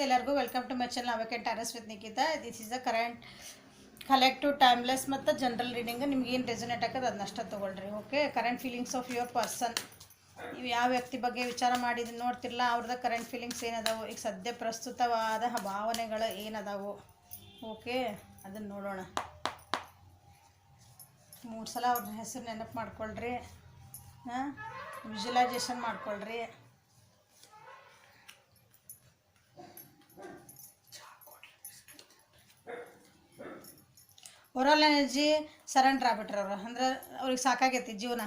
ಎಲ್ಲರಿಗೂ welcome to my channel awakened tarots with Nikita. This is a current collective timeless ಮತ್ತು general reading. ನಿಮ್ಗೆ ಏನು resonate ಆಗೋದು ಅದನ್ನಷ್ಟ ತೊಗೊಳ್ರಿ. Okay, current feelings of your person. ನೀವು ಯಾವ ವ್ಯಕ್ತಿ ಬಗ್ಗೆ ವಿಚಾರ ಮಾಡಿದ್ದು ನೋಡ್ತಿರಲ್ಲ, ಅವ್ರದ್ದು ಕರೆಂಟ್ ಫೀಲಿಂಗ್ಸ್ ಏನದಾವು, ಈಗ ಸದ್ಯ ಪ್ರಸ್ತುತವಾದ ಭಾವನೆಗಳು ಏನದಾವು. ಓಕೆ, ಅದನ್ನು ನೋಡೋಣ. 3 ಸಲ ಅವ್ರ ಹೆಸರು ನೆನಪು ಮಾಡ್ಕೊಳ್ರಿ. ವಿಜುವಲೈಸೇಷನ್ ಮಾಡ್ಕೊಳ್ರಿ. ಓವರಾಲ್ ಎನರ್ಜಿ ಸರೆಂಡರ್ ಆಗ್ಬಿಟ್ರೆ ಅವರು, ಅಂದ್ರೆ ಅವ್ರಿಗೆ ಸಾಕಾಗೈತಿ ಜೀವನ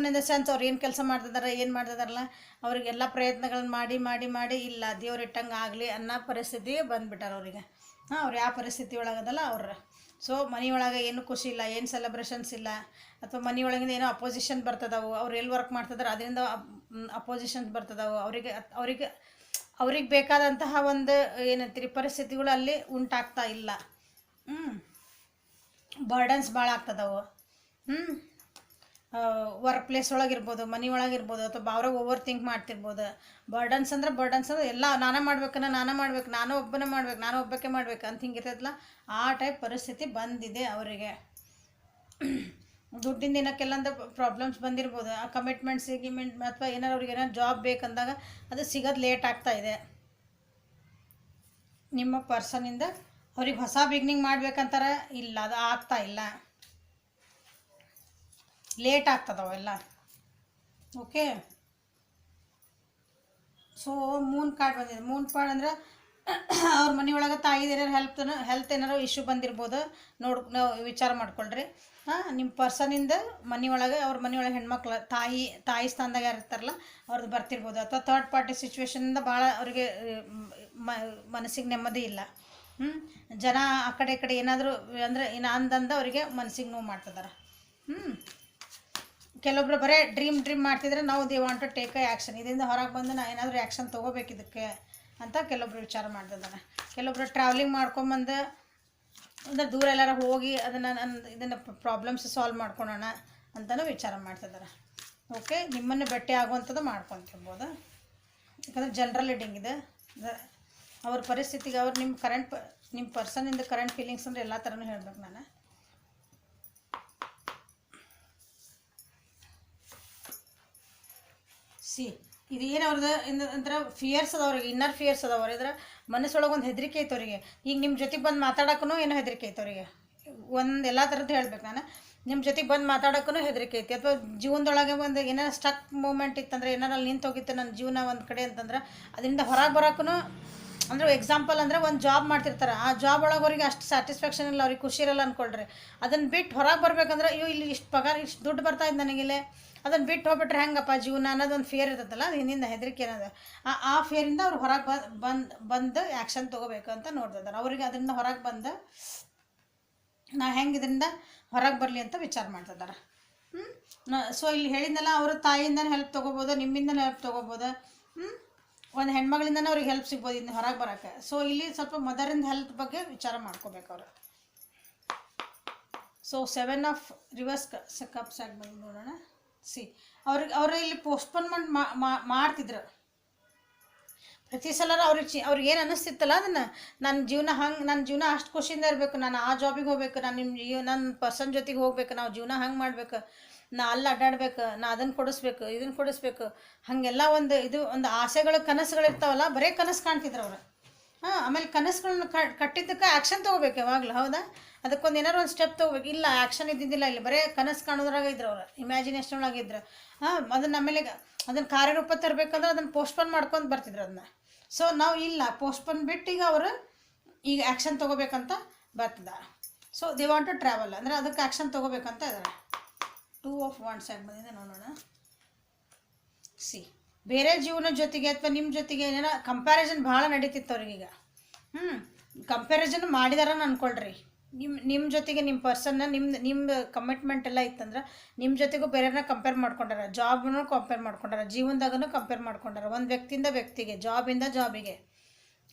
ಇನ್ ದ ಸೆನ್ಸ್ ಅವ್ರು ಏನು ಕೆಲಸ ಮಾಡ್ತಿದಾರೆ, ಏನು ಮಾಡ್ತಿದಾರಲ್ಲ, ಅವ್ರಿಗೆಲ್ಲ ಪ್ರಯತ್ನಗಳನ್ನ ಮಾಡಿ ಮಾಡಿ ಮಾಡಿ ಇಲ್ಲ ದೇವ್ರು ಇಟ್ಟಂಗೆ ಆಗಲಿ ಅನ್ನೋ ಪರಿಸ್ಥಿತಿ ಬಂದುಬಿಟ್ಟಾರೆ ಅವ್ರಿಗೆ. ಅವ್ರು ಯಾವ ಪರಿಸ್ಥಿತಿ ಒಳಗದಲ್ಲ ಅವ್ರು. ಸೊ ಮನೆಯೊಳಗೆ ಏನೂ ಖುಷಿ ಇಲ್ಲ, ಏನು ಸೆಲೆಬ್ರೇಷನ್ಸ್ ಇಲ್ಲ, ಅಥವಾ ಮನೆಯೊಳಗಿಂದ ಏನೋ ಅಪೋಸಿಷನ್ ಬರ್ತದವು. ಅವ್ರು ಎಲ್ಲಿ ವರ್ಕ್ ಮಾಡ್ತಿದಾರೆ ಅದರಿಂದ ಅಪೋಸಿಷನ್ಸ್ ಬರ್ತದವು. ಅವ್ರಿಗೆ ಬೇಕಾದಂತಹ ಒಂದು ಏನಂತೀರಿ ಪರಿಸ್ಥಿತಿಗಳು ಅಲ್ಲಿ ಉಂಟಾಗ್ತಾ ಇಲ್ಲ. ಬರ್ಡನ್ಸ್ ಭಾಳ ಆಗ್ತದವು. ವರ್ಕ್ ಪ್ಲೇಸ್ ಒಳಗಿರ್ಬೋದು, ಮನೆ ಒಳಗಿರ್ಬೋದು, ಅಥವಾ ಅವ್ರಾಗ ಓವರ್ ಥಿಂಕ್ ಮಾಡ್ತಿರ್ಬೋದು. ಬರ್ಡನ್ಸ್ ಅಂದ್ರೆ ಎಲ್ಲ ನಾನೇ ಮಾಡ್ಬೇಕು, ನಾನು ಒಬ್ಬಕ್ಕೆ ಮಾಡ್ಬೇಕು ಅಂತ ಹಿಂಗಿರ್ತೈತಲ್ಲ, ಆ ಟೈಪ್ ಪರಿಸ್ಥಿತಿ ಬಂದಿದೆ ಅವರಿಗೆ. ದುಡ್ಡಿನ ದಿನಕ್ಕೆಲ್ಲಂದ ಪ್ರಾಬ್ಲಮ್ಸ್ ಬಂದಿರ್ಬೋದು. ಆ ಕಮಿಟ್ಮೆಂಟ್ಸ್ ಅಥವಾ ಏನಾರು ಅವ್ರಿಗೆ ಏನಾರು ಜಾಬ್ ಬೇಕಂದಾಗ ಅದು ಸಿಗೋದು ಲೇಟ್ ಆಗ್ತಾ ಇದೆ. ನಿಮ್ಮ ಪರ್ಸನಿಂದ ಅವ್ರಿಗೆ ಹೊಸ ಬಿಗ್ನಿಂಗ್ ಮಾಡ್ಬೇಕಂತಾರೆ, ಇಲ್ಲ ಅದು ಆಗ್ತಾ ಇಲ್ಲ, ಲೇಟ್ ಆಗ್ತದವೆಲ್ಲ. ಓಕೆ, ಸೊ ಮೂನ್ ಕಾರ್ಡ್ ಬಂದಿದೆ. ಮೂನ್ ಕಾರ್ಡ್ ಅಂದ್ರೆ ಅವ್ರ ಮನೆಯೊಳಗೆ ತಾಯಿದು ಏನಾರು ಹೆಲ್ತ್ ಏನಾರು ಇಶ್ಯೂ ಬಂದಿರ್ಬೋದು. ನಾವು ವಿಚಾರ ಮಾಡ್ಕೊಳ್ರಿ. ನಿಮ್ಮ ಪರ್ಸನಿಂದ ಅವ್ರ ಮನೆಯೊಳಗೆ ಹೆಣ್ಮಕ್ಳು ತಾಯಿ ಸ್ಥಾನದಾಗ ಯಾರು ಇರ್ತಾರಲ್ಲ ಅವ್ರದ್ದು ಬರ್ತಿರ್ಬೋದು. ಅಥವಾ ಥರ್ಡ್ ಪಾರ್ಟಿ ಸಿಚುವೇಶನಿಂದ ಭಾಳ ಅವ್ರಿಗೆ ಮನಸ್ಸಿಗೆ ನೆಮ್ಮದಿ ಇಲ್ಲ. ಜನ ಆ ಕಡೆ ಈ ಕಡೆ ಏನಾದರೂ ಅಂದರೆ ಅಂದಂದ ಅವರಿಗೆ ಮನಸ್ಸಿಗೆ ನೋವು ಮಾಡ್ತಿದ್ದಾರೆ. ಕೆಲವೊಬ್ರು ಬರೀ ಡ್ರೀಮ್ ಮಾಡ್ತಿದ್ರೆ ನಾವು they want to take a action. ಇದರಿಂದ ಹೊರಗೆ ಬಂದು ನಾ ಏನಾದರೂ ಆ್ಯಕ್ಷನ್ ತೊಗೋಬೇಕು ಇದಕ್ಕೆ ಅಂತ ಕೆಲವೊಬ್ರು ವಿಚಾರ ಮಾಡ್ತಿದ್ದಾರೆ. ಕೆಲವೊಬ್ರು ಟ್ರಾವೆಲಿಂಗ್ ಮಾಡ್ಕೊಂಬಂದು ಅಂದರೆ ದೂರ ಎಲ್ಲಾರು ಹೋಗಿ ಇದನ್ನು ಪ್ರಾಬ್ಲಮ್ಸ್ ಸಾಲ್ವ್ ಮಾಡ್ಕೊಳೋಣ ಅಂತಲೂ ವಿಚಾರ ಮಾಡ್ತಿದ್ದಾರೆ. ಓಕೆ, ನಿಮ್ಮನ್ನು ಭೇಟಿ ಆಗುವಂಥದ್ದು ಮಾಡ್ಕೊತಿರ್ಬೋದು. ಯಾಕಂದರೆ ಜನರಲ್ ರೀಡಿಂಗ್ ಇದೆ. ಅವ್ರ ಪರಿಸ್ಥಿತಿಗೆ ನಿಮ್ಮ ಪರ್ಸನಿಂದ ಕರೆಂಟ್ ಫೀಲಿಂಗ್ಸ್ ಅಂದರೆ ಎಲ್ಲ ಥರನೂ ಹೇಳ್ಬೇಕು ನಾನು. ಇದು ಏನು ಅವ್ರದ್ದು ಅಂದ್ರೆ ಫಿಯರ್ಸ್ ಅದವ್ರಿಗೆ, ಇನ್ನರ್ ಫಿಯರ್ಸ್ ಅದಾವ್ರಿ. ಇದ್ರೆ ಮನಸ್ಸೊಳಗೆ ಒಂದು ಹೆದರಿಕೆ ಐತೆ ಅವರಿಗೆ. ಈಗ ನಿಮ್ಮ ಜೊತೆಗೆ ಬಂದು ಮಾತಾಡೋಕ್ಕೂ ಏನೋ ಹೆದರಿಕೆ ಐತೆ ಅವರಿಗೆ. ಎಲ್ಲ ಥರದ್ದು ಹೇಳ್ಬೇಕು ನಾನು. ನಿಮ್ಮ ಜೊತೆಗೆ ಬಂದು ಮಾತಾಡೋಕ್ಕೂ ಹೆದರಿಕೆ ಐತಿ. ಅಥವಾ ಜೀವನದೊಳಗೆ ಒಂದು ಏನಾರು ಸ್ಟಕ್ ಮೂಮೆಂಟ್ ಇತ್ತಂದ್ರೆ, ಏನಾರು ಅಲ್ಲಿ ನಿಂತೋಗಿತ್ತು ನನ್ನ ಜೀವನ ಒಂದು ಕಡೆ ಅಂತಂದ್ರೆ, ಅದರಿಂದ ಹೊರಗೆ ಬರೋಕ್ಕೂ ಅಂದ್ರೆ ಎಕ್ಸಾಂಪಲ್ ಅಂದರೆ ಒಂದು ಜಾಬ್ ಮಾಡ್ತಿರ್ತಾರೆ. ಆ ಜಾಬ್ ಒಳಗೆ ಅವ್ರಿಗೆ ಅಷ್ಟು ಸ್ಯಾಟಿಸ್ಫ್ಯಾಕ್ಷನ್ ಇಲ್ಲ, ಅವ್ರಿಗೆ ಖುಷಿ ಇರಲ್ಲ ಅಂದ್ಕೊಳ್ರಿ. ಅದನ್ನು ಬಿಟ್ಟು ಹೊರಗೆ ಬರ್ಬೇಕಂದ್ರೆ, ಅಯ್ಯೋ ಇಲ್ಲಿ ಇಷ್ಟು ಪಗಾರ, ಇಷ್ಟು ದುಡ್ಡು ಬರ್ತಾಯಿದ್ದು ನನಗಿಲ್ಲೇ, ಅದನ್ನು ಬಿಟ್ಟು ಹೋಗ್ಬಿಟ್ರೆ ಹೆಂಗಪ್ಪ ಜೀವನ ಅನ್ನೋದೊಂದು ಫಿಯರ್ ಇರುತ್ತಲ್ಲ, ಅದು ಹಿಂದಿಂದ ಹೆದರಿಕೆ ಅನ್ನೋದು. ಆ ಫಿಯರಿಂದ ಅವ್ರು ಹೊರಗೆ ಬಂದು ಆ್ಯಕ್ಷನ್ ತೊಗೋಬೇಕು ಅಂತ ನೋಡ್ತಿದ್ದಾರೆ. ಅವ್ರಿಗೆ ಅದರಿಂದ ಹೊರಗೆ ಬಂದು ನಾ ಹೆಂಗೆ ಇದರಿಂದ ಹೊರಗೆ ಬರಲಿ ಅಂತ ವಿಚಾರ ಮಾಡ್ತಿದ್ದಾರೆ. ಸೊ ಇಲ್ಲಿ ಹೇಳಿದ್ನಲ್ಲ, ಅವ್ರ ತಾಯಿಯಿಂದನೇ ಹೆಲ್ಪ್ ತೊಗೋಬೋದು, ನಿಮ್ಮಿಂದನೇ ಹೆಲ್ಪ್ ತೊಗೋಬೋದು. ಒಂದು ಹೆಣ್ಮಗಳಿಂದನೇ ಅವ್ರಿಗೆ ಹೆಲ್ಪ್ ಸಿಗ್ಬೋದು ಇನ್ನು ಹೊರಗೆ ಬರೋಕ್ಕೆ. ಸೊ ಇಲ್ಲಿ ಸ್ವಲ್ಪ ಮದರಿಂದ ಹೆಲ್ತ್ ಬಗ್ಗೆ ವಿಚಾರ ಮಾಡ್ಕೋಬೇಕು ಅವರು. ಸೊ 7 ಆಫ್ ರಿವರ್ಸ್ ಕಪ್ಸ್ ಆಗಿ ಬಂದು ನೋಡೋಣ. ಅವರು ಇಲ್ಲಿ ಪೋಸ್ಟ್ಪೋನ್ಮೆಂಟ್ ಮಾಡ್ತಿದ್ರು ಪ್ರತಿ ಸಲ. ಅವ್ರಿಗೆ ಏನು ಅನ್ನಿಸ್ತಿತ್ತಲ್ಲ, ಅದನ್ನು ನನ್ನ ಜೀವನ ಅಷ್ಟು ಖುಷಿಯಿಂದ ಇರಬೇಕು, ನಾನು ಆ ಜಾಬಿಗೆ ಹೋಗ್ಬೇಕು, ನಾನು ನನ್ನ ಪರ್ಸನ್ ಜೊತೆಗೆ ಹೋಗ್ಬೇಕು, ನಾವು ಜೀವನ ಹಂಗೆ ಮಾಡಬೇಕು, ನಾ ಅಲ್ಲಿ ಅಡ್ಡಾಡ್ಬೇಕು, ನಾ ಅದನ್ನು ಕೊಡಿಸ್ಬೇಕು, ಇದನ್ನು ಕೊಡಿಸ್ಬೇಕು, ಹಾಗೆಲ್ಲ ಒಂದು ಆಸೆಗಳು ಕನಸುಗಳಿರ್ತಾವಲ್ಲ, ಬರೀ ಕನಸು ಕಾಣ್ತಿದ್ರು ಅವರು. ಆಮೇಲೆ ಕನಸುಗಳನ್ನ ಕಟ್ಟಿದ್ದಕ್ಕೆ ಆ್ಯಕ್ಷನ್ ತೊಗೋಬೇಕು ಯಾವಾಗಲೂ. ಹೌದಾ, ಅದಕ್ಕೊಂದು ಏನಾರು ಒಂದು ಸ್ಟೆಪ್ ತೊಗೋಬೇಕು. ಇಲ್ಲ ಆ್ಯಕ್ಷನ್ ಇದ್ದಿದ್ದಿಲ್ಲ, ಇಲ್ಲಿ ಬರೀ ಕನಸು ಕಾಣೋದ್ರಾಗ ಇದ್ರು ಅವರು, ಇಮ್ಯಾಜಿನೇಷನ್ ಒಳಗಿದ್ರು. ಅದನ್ನು ಕಾರ್ಯರೂಪ ತರಬೇಕಂದ್ರೆ ಅದನ್ನು ಪೋಸ್ಟ್ಪೋನ್ ಮಾಡ್ಕೊಂಡು ಬರ್ತಿದ್ರು ಅದನ್ನ. ಸೊ ನಾವು ಇಲ್ಲ ಪೋಸ್ಟ್ಪೋನ್ ಬಿಟ್ಟು ಈಗ ಆ್ಯಕ್ಷನ್ ತೊಗೋಬೇಕಂತ ಬರ್ತಿದ್ದಾರೆ. So they want to travel ಅಂದರೆ ಅದಕ್ಕೆ ಆ್ಯಕ್ಷನ್ ತೊಗೋಬೇಕಂತ ಇದ್ದಾರೆ. 2 ಆಫ್ ವಾಂಡ್ಸ್ ಆಗಿ ಬಂದಿದೆ ನೋಡೋಣ. ಬೇರೆ ಜೀವನ ಜೊತೆಗೆ ಅಥವಾ ನಿಮ್ಮ ಜೊತೆಗೆ ಏನೇನೋ ಕಂಪ್ಯಾರಿಸನ್ ಭಾಳ ನಡೀತಿತ್ತು ಅವ್ರಿಗೀಗ. ಕಂಪ್ಯಾರಿಸನ್ ಮಾಡಿದಾರನ್ನ ಅಂದ್ಕೊಳ್ರಿ. ನಿಮ್ಮ ಜೊತೆಗೆ ನಿಮ್ಮ ಪರ್ಸನ್ನ ನಿಮ್ಮ ಕಮಿಟ್ಮೆಂಟ್ ಎಲ್ಲ ಇತ್ತಂದ್ರೆ ನಿಮ್ಮ ಜೊತೆಗೂ ಬೇರೆಯವ್ರನ್ನ ಕಂಪೇರ್ ಮಾಡ್ಕೊಂಡಾರ, ಜಾಬ್ನೂ ಕಂಪೇರ್ ಮಾಡ್ಕೊಂಡಾರ, ಜೀವನದಾಗೂ ಕಂಪೇರ್ ಮಾಡ್ಕೊಂಡಾರ. ಒಂದು ವ್ಯಕ್ತಿಯಿಂದ ವ್ಯಕ್ತಿಗೆ, ಜಾಬಿಂದ ಜಾಬಿಗೆ,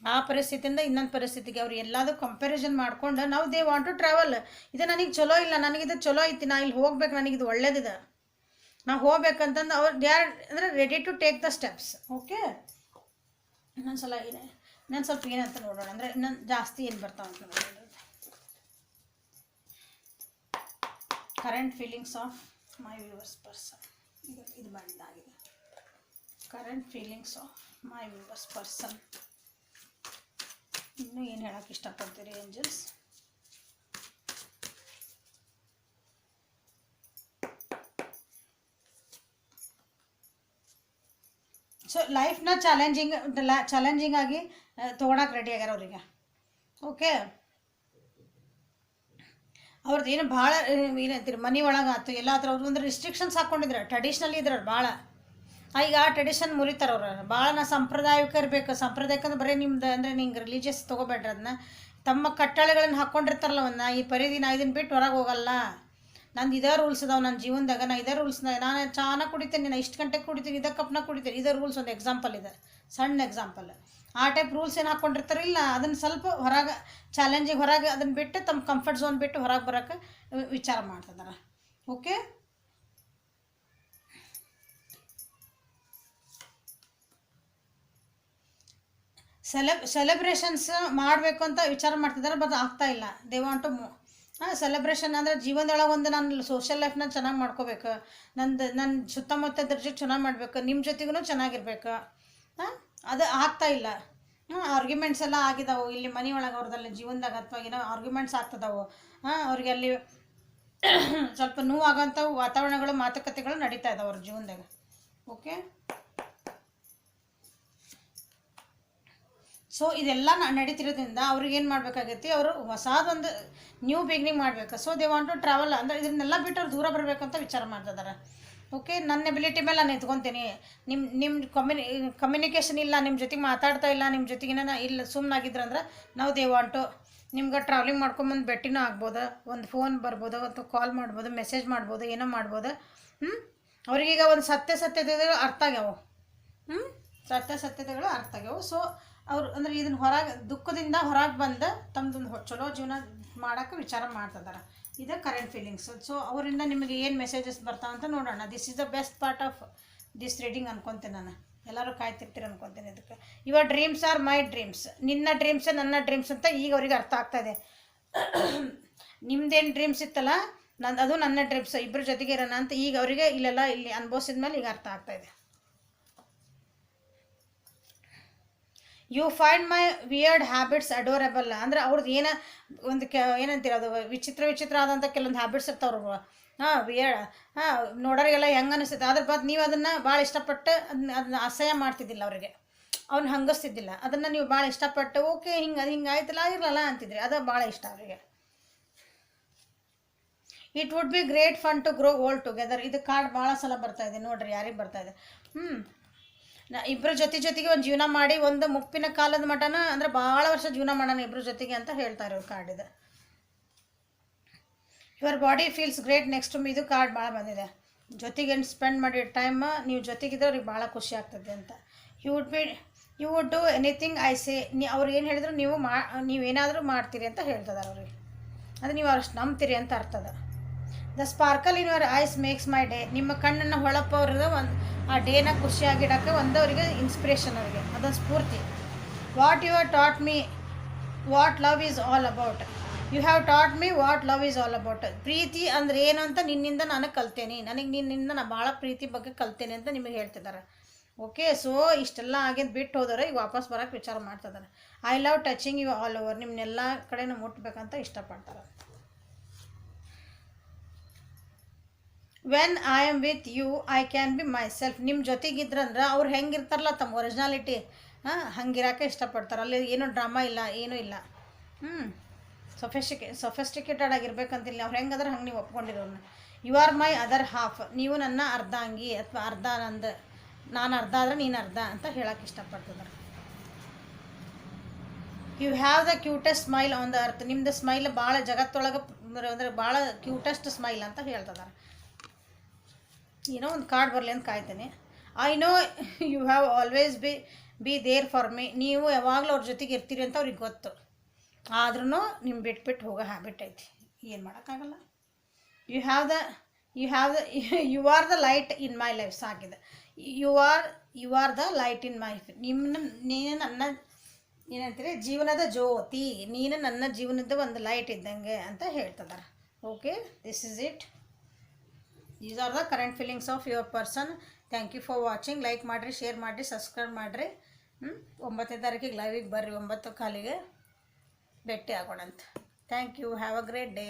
ಆ ಪರಿಸ್ಥಿತಿಯಿಂದ ಇನ್ನೊಂದು ಪರಿಸ್ಥಿತಿಗೆ ಅವ್ರು ಎಲ್ಲದೂ ಕಂಪ್ಯಾರಿಸನ್ ಮಾಡ್ಕೊಂಡು ನಾವು ದೇ ವಾಂಟ್ ಟು ಟ್ರಾವೆಲ್. ಇದು ನನಗೆ ಚಲೋ ಇಲ್ಲ, ನನಗಿದು ಚಲೋ ಐತಿ, ನಾ ಇಲ್ಲಿ ಹೋಗ್ಬೇಕು, ನನಗಿದು ಒಳ್ಳೇದಿದೆ, ನಾವು ಹೋಗ್ಬೇಕಂತಂದು ಅವ್ರು ದೇ ಆರ್ ಅಂದರೆ ready to take the steps. Okay, ಇನ್ನೊಂದು ಸಲ ನಾನು ಸ್ವಲ್ಪ ಏನಂತ ನೋಡೋಣ, ಅಂದರೆ ಇನ್ನೊಂದು ಜಾಸ್ತಿ ಏನು ಬರ್ತಾವ ಅಂತ ನೋಡೋಣ. Current feelings of my viewers person, ಇದು ಮಾಡಿದ್ದಾಗಿದೆ. Current feelings of my viewers person. ಇನ್ನೂ ಏನು ಹೇಳೋಕ್ಕೆ ಇಷ್ಟಪಡ್ತೀರಿ ಏಂಜಲ್ಸ್? ಸೊ ಲೈಫ್ನ ಚಾಲೆಂಜಿಂಗ್ ಆಗಿ ತೊಗೊಳಕ್ಕೆ ರೆಡಿ ಆಗ್ಯಾರ ಅವರಿಗೆ. ಓಕೆ, ಅವ್ರದ್ದು ಏನು ಭಾಳ ಏನಂತೀರಿ ಮನೆ ಒಳಗೆ ಆಯ್ತು ಎಲ್ಲ ಹತ್ರ ಅವ್ರು ಒಂದು ರಿಸ್ಟ್ರಿಕ್ಷನ್ಸ್ ಹಾಕ್ಕೊಂಡಿದ್ರು, ಟ್ರೆಡಿಷ್ನಲಿ ಇದ್ರವ್ರು ಭಾಳ. ಈಗ ಆ ಟ್ರೆಡಿಷನ್ ಮುರಿತಾರೆ ಅವ್ರು ಭಾಳ. ನಾ ಸಾಂಪ್ರದಾಯಿಕ ಇರಬೇಕು, ಸಾಂಪ್ರದಾಯಿಕ ಬರೀ ನಿಮ್ದು ಅಂದರೆ ನಿಂಗೆ ರಿಲೀಜಿಯಸ್ ತೊಗೊಬೇಡ್ರಿ. ಅದನ್ನ ತಮ್ಮ ಕಟ್ಟಳೆಗಳನ್ನ ಹಾಕ್ಕೊಂಡಿರ್ತಾರಲ್ಲ, ಒಂದು ಈ ಪರಿಧಿ ನಾ ಇದನ್ನು ಬಿಟ್ಟು ಹೊರಗೆ ಹೋಗಲ್ಲ, ನಂದು ಇದೇ ರೂಲ್ಸ್ ಅದಾವೆ ನನ್ನ ಜೀವನದಾಗ, ನಾ ಇದೇ ರೂಲ್ಸ್ನ, ನಾನು ಚಾನ ಕುಡಿತೀನಿ, ನಾನು ಇಷ್ಟು ಗಂಟೆಗೆ ಕುಡಿತೀನಿ, ಇದೇ ಕಪ್ನ ಕುಡಿತೀನಿ, ಇದೇ ರೂಲ್ಸ್. ಒಂದು ಎಕ್ಸಾಂಪಲ್ ಇದೆ, ಸಣ್ಣ ಎಕ್ಸಾಂಪಲ್. ಆ ಟೈಪ್ ರೂಲ್ಸ್ ಏನು ಹಾಕ್ಕೊಂಡಿರ್ತಾರೆ ಇಲ್ಲ, ಅದನ್ನು ಸ್ವಲ್ಪ ಹೊರಗೆ ಚಾಲೆಂಜಿಗೆ ಹೊರಗೆ ಅದನ್ನು ಬಿಟ್ಟು ತಮ್ಮ ಕಂಫರ್ಟ್ ಝೋನ್ ಬಿಟ್ಟು ಹೊರಗೆ ಬರೋಕ್ಕೆ ವಿಚಾರ ಮಾಡ್ತಿದ್ದಾರೆ. ಓಕೆ, ಸೆಲೆಬ್ರೇಷನ್ಸ್ ಮಾಡಬೇಕು ಅಂತ ವಿಚಾರ ಮಾಡ್ತಿದ್ದಾರೆ, ಬಟ್ ಆಗ್ತಾಯಿಲ್ಲ. ದೇ ವಾಂಟ್ ಟು ಸೆಲೆಬ್ರೇಷನ್ ಅಂದರೆ ಜೀವನದೊಳಗೆ ಒಂದು ನಾನು ಸೋಷಿಯಲ್ ಲೈಫ್ನ ಚೆನ್ನಾಗಿ ಮಾಡ್ಕೋಬೇಕು, ನನ್ನ ಸುತ್ತಮುತ್ತ ಜೊತೆ ಚೆನ್ನಾಗಿ ಮಾಡಬೇಕು, ನಿಮ್ಮ ಜೊತೆಗೂ ಚೆನ್ನಾಗಿರ್ಬೇಕು. ಅದು ಆಗ್ತಾಯಿಲ್ಲ. ಆರ್ಗ್ಯುಮೆಂಟ್ಸ್ ಎಲ್ಲ ಆಗಿದಾವೆ ಇಲ್ಲಿ ಮನೆ ಒಳಗೆ ಅವ್ರದಲ್ಲಿ ಜೀವನದಾಗ, ಅಥವಾ ಏನೋ ಆರ್ಗ್ಯುಮೆಂಟ್ಸ್ ಆಗ್ತದಾವೆ. ಅವ್ರಿಗೆ ಅಲ್ಲಿ ಸ್ವಲ್ಪ ನೋವಾಗೋಂಥವು ವಾತಾವರಣಗಳು, ಮಾತುಕತೆಗಳು ನಡೀತಾ ಇದ್ದಾವೆ ಅವ್ರ ಜೀವನದಾಗ. ಓಕೆ, ಸೊ ಇದೆಲ್ಲ ನಡೀತಿರೋದ್ರಿಂದ ಅವ್ರಿಗೆ ಏನು ಮಾಡಬೇಕಾಗೈತಿ, ಅವರು ಹೊಸದೊಂದು ನ್ಯೂ ಬಿಗಿನಿಂಗ್ ಮಾಡಬೇಕು. So they want to travel, ಅಂದರೆ ಇದನ್ನೆಲ್ಲ ಬಿಟ್ಟು ಅವ್ರು ದೂರ ಬರಬೇಕು ಅಂತ ವಿಚಾರ ಮಾಡ್ತಿದ್ದಾರೆ. ಓಕೆ, ನನ್ನ ಎಬಿಲಿಟಿ ಮೇಲೆ ನಾನು ಎತ್ಕೊತೀನಿ, ನಿಮ್ಮ ಕಮ್ಯುನಿಕೇಷನ್ ಇಲ್ಲ, ನಿಮ್ಮ ಜೊತೆಗೆ ಮಾತಾಡ್ತಾ ಇಲ್ಲ, ನಿಮ್ಮ ಜೊತೆಗಿನ ಇಲ್ಲ ಸುಮ್ಮನಾಗಿದ್ರಂದ್ರೆ ನಾವು ದೇ ವಾಂಟು ನಿಮ್ಗೆ ಟ್ರಾವೆಲಿಂಗ್ ಮಾಡ್ಕೊಂಬಂದು ಭೇಟಿನೂ ಆಗ್ಬೋದು, ಒಂದು ಫೋನ್ ಬರ್ಬೋದು, ಅಥವಾ ಕಾಲ್ ಮಾಡ್ಬೋದು, ಮೆಸೇಜ್ ಮಾಡ್ಬೋದು, ಏನೋ ಮಾಡ್ಬೋದು. ಅವ್ರಿಗೀಗ ಒಂದು ಸತ್ಯತೆಗಳು ಅರ್ಥ ಆಗ್ಯಾವು. ಸತ್ಯತೆಗಳು ಅರ್ಥ ಆಗ್ಯಾವು. ಸೊ ಅವ್ರು ಅಂದರೆ ಇದನ್ನು ಹೊರಗೆ ದುಃಖದಿಂದ ಹೊರಗೆ ಬಂದು ತಮ್ಮದೊಂದು ಚಲೋ ಜೀವನ ಮಾಡೋಕ್ಕೆ ವಿಚಾರ ಮಾಡ್ತಿದ್ದಾರೆ. ಇದು ಕರೆಂಟ್ ಫೀಲಿಂಗ್ಸ್. ಸೊ ಅವರಿಂದ ನಿಮಗೆ ಏನು ಮೆಸೇಜಸ್ ಬರ್ತಾವೆ ಅಂತ ನೋಡೋಣ. This is the best part of this reading ಅನ್ಕೊತೀನಿ ನಾನು. ಎಲ್ಲರೂ ಕಾಯ್ತಿರ್ತೀರಿ ಅನ್ಕೊತೀನಿ ಇದಕ್ಕೆ. Your dreams R my dreams, ನಿನ್ನ ಡ್ರೀಮ್ಸೇ ನನ್ನ ಡ್ರೀಮ್ಸ್ ಅಂತ ಈಗ ಅವ್ರಿಗೆ ಅರ್ಥ ಆಗ್ತಾಯಿದೆ. ನಿಮ್ದೇನು ಡ್ರೀಮ್ಸ್ ಇತ್ತಲ್ಲ, ಅದು ನನ್ನ ಡ್ರೀಮ್ಸ್, ಇಬ್ಬರ ಜೊತೆಗೆ ಇರೋಣ ಅಂತ ಈಗ ಅವರಿಗೆ ಇಲ್ಲೆಲ್ಲ ಇಲ್ಲಿ ಅನುಭವಿಸಿದ ಮೇಲೆ ಈಗ ಅರ್ಥ ಆಗ್ತಾಯಿದೆ. You find my weird habits adorable, ಅಂದರೆ ಅವ್ರದ್ದು ಒಂದು ಏನಂತೀರ ಅದು ವಿಚಿತ್ರ ಆದಂಥ ಕೆಲವೊಂದು ಹ್ಯಾಬಿಟ್ಸ್ ಇರ್ತಾವ್ರು. ವಿಯರ್ಡ್, ನೋಡೋರಿಗೆಲ್ಲ ಹೆಂಗೆ ಅನಿಸುತ್ತೆ, ಅದ್ರ ಬಾದ್ ನೀವು ಅದನ್ನು ಭಾಳ ಇಷ್ಟಪಟ್ಟು ಅದನ್ನ ಅಸಹ್ಯ ಮಾಡ್ತಿದ್ದಿಲ್ಲ ಅವರಿಗೆ, ಅವ್ನು ಹಂಗಿಸ್ತಿದ್ದಿಲ್ಲ. ಅದನ್ನು ನೀವು ಭಾಳ ಇಷ್ಟಪಟ್ಟು ಓಕೆ ಹಿಂಗೆ ಆಯ್ತಲ್ಲ ಇರಲ್ಲ ಅಂತಿದ್ರಿ, ಅದು ಭಾಳ ಇಷ್ಟ ಅವರಿಗೆ. It would be great fun to grow old together. ಇದು ಕಾರ್ಡ್ ಭಾಳ ಸಲ ಬರ್ತಾಯಿದೆ ನೋಡ್ರಿ, ಯಾರಿಗೆ ಬರ್ತಾಯಿದೆ. ಇಬ್ಬರ ಜೊತೆಗೆ ಒಂದು ಜೀವನ ಮಾಡಿ ಒಂದು ಮುಪ್ಪಿನ ಕಾಲದ ಮಟನ, ಅಂದರೆ ಭಾಳ ವರ್ಷ ಜೀವನ ಮಾಡೋಣ ಇಬ್ಬರ ಜೊತೆಗೆ ಅಂತ ಹೇಳ್ತಾ ಇರೋ ಕಾರ್ಡ್ ಇದು. Your body feels great next to me, ಇದು ಕಾರ್ಡ್ ಭಾಳ ಬಂದಿದೆ. ಜೊತೆಗೆ ಸ್ಪೆಂಡ್ ಮಾಡಿದ ಟೈಮ್ ನೀವು ಜೊತೆಗಿದ್ರೆ ಅವ್ರಿಗೆ ಭಾಳ ಖುಷಿ ಆಗ್ತದೆ ಅಂತ. You would do anything I say, ಅವ್ರು ಏನು ಹೇಳಿದ್ರು ನೀವೇನಾದರೂ ಮಾಡ್ತೀರಿ ಅಂತ ಹೇಳ್ತದಾರೆ ಅವ್ರಿಗೆ. ಅದು ನೀವು ಅಷ್ಟು ನಂಬ್ತೀರಿ ಅಂತ ಅರ್ಥದ. The sparkle in your eyes makes my day, ನಿಮ್ಮ ಕಣ್ಣನ್ನು ಹೊಳಪವ್ರದ ಒಂದು ಆ ಡೇನ ಖುಷಿಯಾಗಿಡೋಕ್ಕೆ ಒಂದು ಅವರಿಗೆ ಇನ್ಸ್ಪಿರೇಷನ್, ಅವರಿಗೆ ಅದೊಂದು ಸ್ಫೂರ್ತಿ. What you have taught me what love is all about, you have taught me what love is all about. ಪ್ರೀತಿ ಅಂದರೆ ಏನು ಅಂತ ನಿನ್ನಿಂದ ನಾನು ಕಲ್ತೇನೆ, ನಿನ್ನಿಂದ ನಾನು ಭಾಳ ಪ್ರೀತಿ ಬಗ್ಗೆ ಕಲ್ತೇನೆ ಅಂತ ನಿಮಗೆ ಹೇಳ್ತಿದ್ದಾರೆ. ಓಕೆ, ಸೊ ಇಷ್ಟೆಲ್ಲ ಆಗಿದ್ದು ಬಿಟ್ಟು ಹೋದರೆ ಈಗ ವಾಪಸ್ ಬರೋಕ್ಕೆ ವಿಚಾರ ಮಾಡ್ತಿದ್ದಾರೆ. I love touching you all over, ನಿಮ್ಮನ್ನೆಲ್ಲ ಕಡೆನೂ ಮುಟ್ಬೇಕಂತ ಇಷ್ಟಪಡ್ತಾರೆ. When I am with you I can be myself, ನಿಮ್ಮ ಜೊತೆಗಿದ್ರಂದ್ರೆ ಅವ್ರು ಹೆಂಗಿರ್ತಾರಲ್ಲ ತಮ್ಮ ಒರಿಜಿನಾಲಿಟಿ ಹಂಗಿರೋಕೆ ಇಷ್ಟಪಡ್ತಾರೆ. ಅಲ್ಲಿ ಏನೂ ಡ್ರಾಮಾ ಇಲ್ಲ, ಏನೂ ಇಲ್ಲ. ಸೊಫೆಸ್ಟಿಕೇಟೆಡ್ ಆಗಿರ್ಬೇಕಂತಿಲ್ಲ, ಅವ್ರು ಹೆಂಗಂದ್ರೆ ಹಂಗೆ ನೀವು ಒಪ್ಕೊಂಡಿರೋನ್ನ. You are my other half, ನೀವು ನನ್ನ ಅರ್ಧಾಂಗಿ ಅಥವಾ ಅರ್ಧ ನಂದು, ನಾನು ಅರ್ಧ ಆದರೆ ನೀನು ಅರ್ಧ ಅಂತ ಹೇಳೋಕೆ ಇಷ್ಟಪಡ್ತಿದ್ದಾರೆ. You have the cutest smile on the earth, ನಿಮ್ಮದು ಸ್ಮೈಲ್ ಭಾಳ ಜಗತ್ತೊಳಗೆ ಅಂದರೆ ಭಾಳ ಕ್ಯೂಟೆಸ್ಟ್ ಸ್ಮೈಲ್ ಅಂತ ಹೇಳ್ತಿದ್ದಾರೆ. ಏನೋ ಒಂದು ಕಾರ್ಡ್ ಬರಲಿ ಅಂತ ಕಾಯ್ತೇನೆ. I know you have always be there for me, ನೀವು ಯಾವಾಗಲೂ ಅವ್ರ ಜೊತೆಗೆ ಇರ್ತೀರಿ ಅಂತ ಅವ್ರಿಗೆ ಗೊತ್ತು. ಆದ್ರೂ ನಿಮ್ಮ ಬಿಟ್ಟು ಹೋಗೋ ಹ್ಯಾಬಿಟ್ ಐತಿ, ಏನು ಮಾಡೋಕ್ಕಾಗಲ್ಲ. You are the light in my life, ಸಾಕಿದೆ. You are the light in my, ನೀನು ಏನಂತೀರಿ, ಜೀವನದ ಜ್ಯೋತಿ, ನೀನು ನನ್ನ ಜೀವನದ ಒಂದು ಲೈಟ್ ಇದ್ದಂಗೆ ಅಂತ ಹೇಳ್ತಿದ್ದಾರೆ. Okay, this is it. These are the current feelings of your person. Thank you for watching. Like ಮಾಡಿರಿ, ಶೇರ್ ಮಾಡಿರಿ, ಸಬ್ಸ್ಕ್ರೈಬ್ ಮಾಡಿರಿ. 9ನೇ ತಾರೀಕಿಗೆ ಲೈವಿಗೆ ಬರ್ರಿ, 9 ಕಾಲಿಗೆ ಭೇಟಿ ಆಗೋಣಂತ. Thank you. Have a great day.